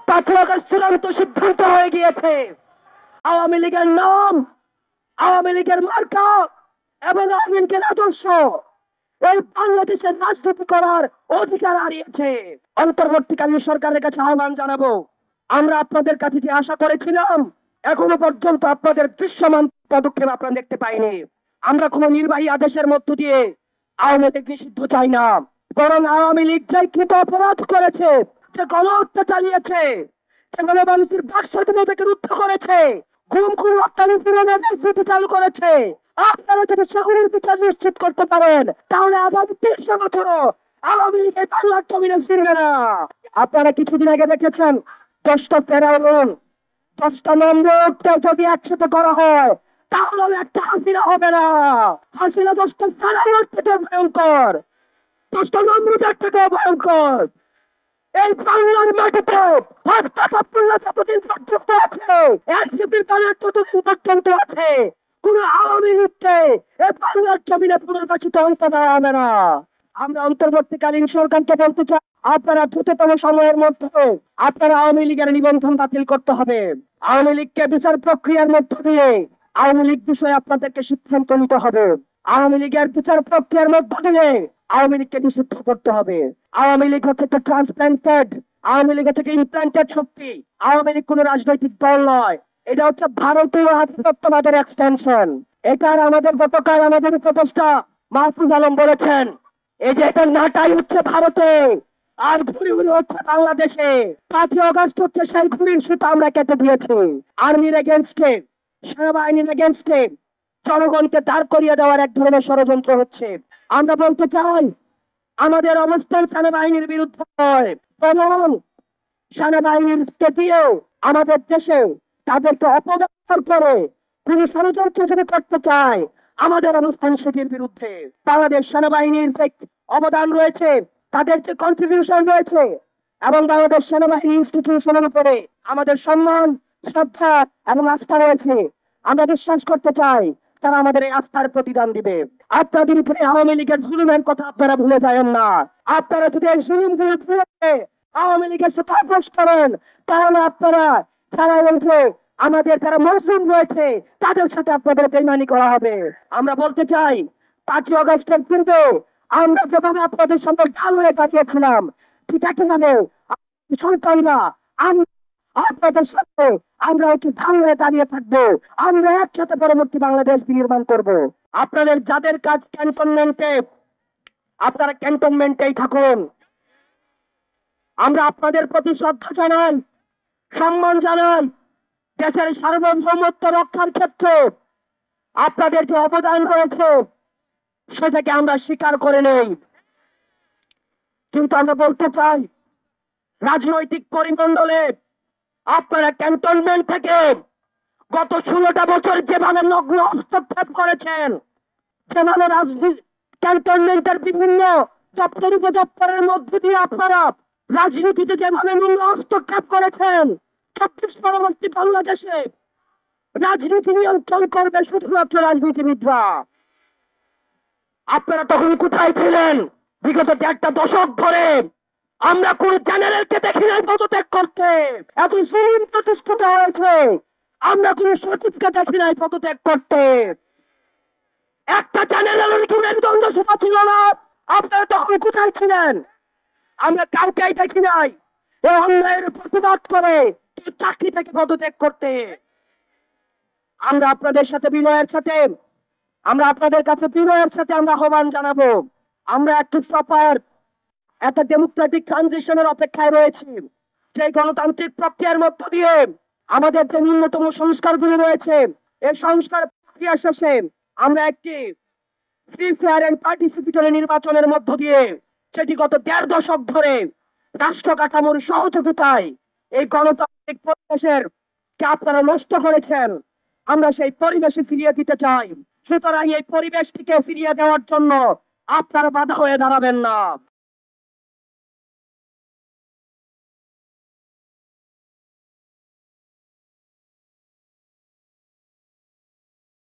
5 August চূড়ান্ত সিদ্ধান্ত হয়ে গিয়েছে। আওয়ামী লীগের নাম, আওয়ামী লীগের মার্কা এবং আওয়ামী লীগের আদর্শ এই বাংলাদেশের রাজনীতি করার অধিকার হারিয়েছে। অন্তর্বর্তীকালীন সরকারের কাছে আহ্বান জানাবো, আমরা আপনাদের কাছে যে আশা করেছিলাম এখনো পর্যন্ত আপনাদের দৃশ্যমান পদক্ষেপ আপনারা দেখতে পাইনি। আমরা কোনো নির্বাহী আদেশের মধ্য দিয়ে আওয়ামী লীগ নিষিদ্ধ চাই না, বরং আওয়ামী লীগ যে কৃত অপরাধ করেছে, যে গণহত্যা চালিয়েছে, যে মানুষের বাক স্বাধীনতাকে রুদ্ধ করেছে, গুম খুন হত্যা নিপীড়নের রাজনীতি চালু করেছে, আপনারা যদি সেগুলির বিচার নিশ্চিত করতে পারেন তাহলে আগামী ৩০ বছরও আওয়ামী লীগ এই বাংলার জমিনে ফিরবে না। আপনারা কিছুদিন আগে দেখেছেন 10টা ফেরাউন, 10টা নমরুদকে যদি একসাথে করা হয় তাহলে একটা হাসিনা হবে না। হাসিনা 10টা ফেরাউন থেকে ভয়ঙ্কর, 10টা নমরুদের থেকে ভয়ঙ্কর। এই বাংলার মাটিতে হত্যাকাণ্ড যতদিন পর্যন্ত আছে, এনসিপির ব্যানার ততদিন পর্যন্ত আছে, কোন আওয়ামী লীগকে এই বাংলার জমিনে পুনর্বাসিত হইতে দেওয়া হবে না। আমরা অন্তর্বর্তীকালীন সরকারকে বলতে চাই, আপনারা দ্রুততম সময়ের মধ্যে আপনারা আওয়ামী লীগের নিবন্ধন বাতিল করতে হবে। আওয়ামী লীগকে বিচার প্রক্রিয়ার মধ্য দিয়ে আওয়ামী লীগ বিষয়ে আপনাদেরকে সিদ্ধান্ত নিতে হবে। আওয়ামী লীগের বিচার প্রক্রিয়ার মধ্য দিয়ে আওয়ামী লীগকে নিষিদ্ধ করতে হবে। আওয়ামী লীগ হচ্ছে একটা ট্রান্সপ্লান্টেড, আওয়ামী লীগ হচ্ছে ইমপ্লান্টেড শক্তি। আওয়ামী লীগ কোন রাজনৈতিক দল নয়, এটা হচ্ছে ভারতীয় আধিপত্যবাদের এক্সটেনশন। এটার আমাদের গতকাল আমাদের উপদেষ্টা মাহফুজ আলম বলেছেন, এই যে এটা নাটাই হচ্ছে ভারতে আর ঘুরি ঘুরি হচ্ছে বাংলাদেশে। 5 আগস্ট হচ্ছে সেই ঘুরির সুতা আমরা কেটে দিয়েছি। আর্মির এগেনস্টে, সেনাবাহিনীর এগেনস্টে জনগণকে দাঁড় করিয়ে দেওয়ার এক ধরনের ষড়যন্ত্র হচ্ছে। আমরা বলতে চাই, আমাদের অবস্থান সেনাবাহিনীর বিরুদ্ধে নয়, বরং সেনাবাহিনীকে দিয়েও আমাদের দেশে তাদেরকে অপব্যবহার করে কোন ষড়যন্ত্র যদি করতে চায় আমাদের অবস্থান সেটির বিরুদ্ধে। বাংলাদেশ সেনাবাহিনীর যে অবদান রয়েছে, তাদের যে কন্ট্রিবিউশন রয়েছে এবং বাংলাদেশ সেনাবাহিনী ইনস্টিটিউশনের উপরে আমাদের সম্মান, শ্রদ্ধা এবং আস্থা রয়েছে, আমরা বিশ্বাস করতে চাই তারা আমাদের এই আস্থার প্রতিদান দিবে। আপনাদের উপরে আওয়ামী লীগের জুলুমের কথা আপনারা ভুলে যাবেন না। আপনারা যদি এই জুলুমগুলো ভুলে আওয়ামী লীগের সাথে আপোষ করেন তাহলে আপনারা যারা বলছে আমাদের যারা মুসলিম রয়েছে তাদের সাথে আপনাদের বেইমানি করা হবে। আমরা বলতে চাই, 5 আগস্টের পূর্বে আমরা যেভাবে আপনাদের সঙ্গে ঢাল হয়ে দাঁড়িয়েছিলাম, ঠিক একইভাবে সন্তানরা আপনাদের সাথে আমরা হচ্ছে ঢাল হয়ে দাঁড়িয়ে থাকবো। আমরা একসাথে পরবর্তী বাংলাদেশ নির্মাণ করব। আপনাদের যাদের কাজ ক্যান্টনমেন্টে, আপনারা ক্যান্টনমেন্টেই থাকুন। আমরা আপনাদের প্রতি শ্রদ্ধা জানাই, সম্মান জানাই। দেশের সার্বভৌমত্ব রক্ষার ক্ষেত্রে আপনাদের যে অবদান রয়েছে সেটাকে আমরা স্বীকার করে নেই। কিন্তু আমরা বলতে চাই, রাজনৈতিক পরিমণ্ডলে আপনারা ক্যান্টনমেন্ট থেকে গত 16টা বছর যেভাবে নগ্ন হস্তক্ষেপ করেছেন, যেভাবে ক্যান্টনমেন্টের বিভিন্ন দপ্তর উপদপ্তরের মধ্য দিয়ে আপনারা রাজনীতিতে যেভাবে মূল্য হস্তক্ষেপ করেছেন, 26 পরবর্তী বাংলাদেশে রাজনীতি নিয়ন্ত্রণ করবে শুধুমাত্র রাজনীতিবিদরা। আপনারা তখন কোথায় ছিলেন? বিগত 1.5 দশক ধরে আমরা কোন জেনারেলকে দেখি নাই পদত্যাগ করতে। এত জুলুম প্রতিষ্ঠিত হয়েছে, আমরা কোন সচিবকে দেখি নাই পদত্যাগ করতে। একটা জেনারেলের কি মেরুদণ্ড সভা ছিল না? আপনারা তখন কোথায় ছিলেন? আমরা কাউকেই দেখি নাই এই অন্যায়ের প্রতিবাদ করে চাকরি থেকে পদত্যাগ করতে। আমরা আপনাদের সাথে বিনয়ের সাথে, আমরা আপনাদের কাছে বিনয়ের সাথে আমরা আহ্বান জানাবো, আমরা একটু প্রপার একটা ডেমোক্রেটিক ট্রানজিশনের অপেক্ষায় রয়েছি। যে গণতান্ত্রিক প্রক্রিয়ার মধ্য দিয়ে আমাদের যে ন্যূনতম সংস্কারগুলো রয়েছে, এই সংস্কার প্রক্রিয়া শেষে আমরা একটি ফ্রি ফেয়ার এন্ড পার্টিসিপেটরি নির্বাচনের মধ্য দিয়ে, যেটি গত 1.5 দশক ধরে রাষ্ট্র কাঠামোর সহযোগিতায় এই গণতান্ত্রিক পরিবেশের কে আপনারা নষ্ট করেছেন, আমরা সেই পরিবেশে ফিরিয়ে দিতে চাই। সুতরাং এই পরিবেশটিকে ফিরিয়ে দেওয়ার জন্য আপনারা বাধা হয়ে দাঁড়াবেন না।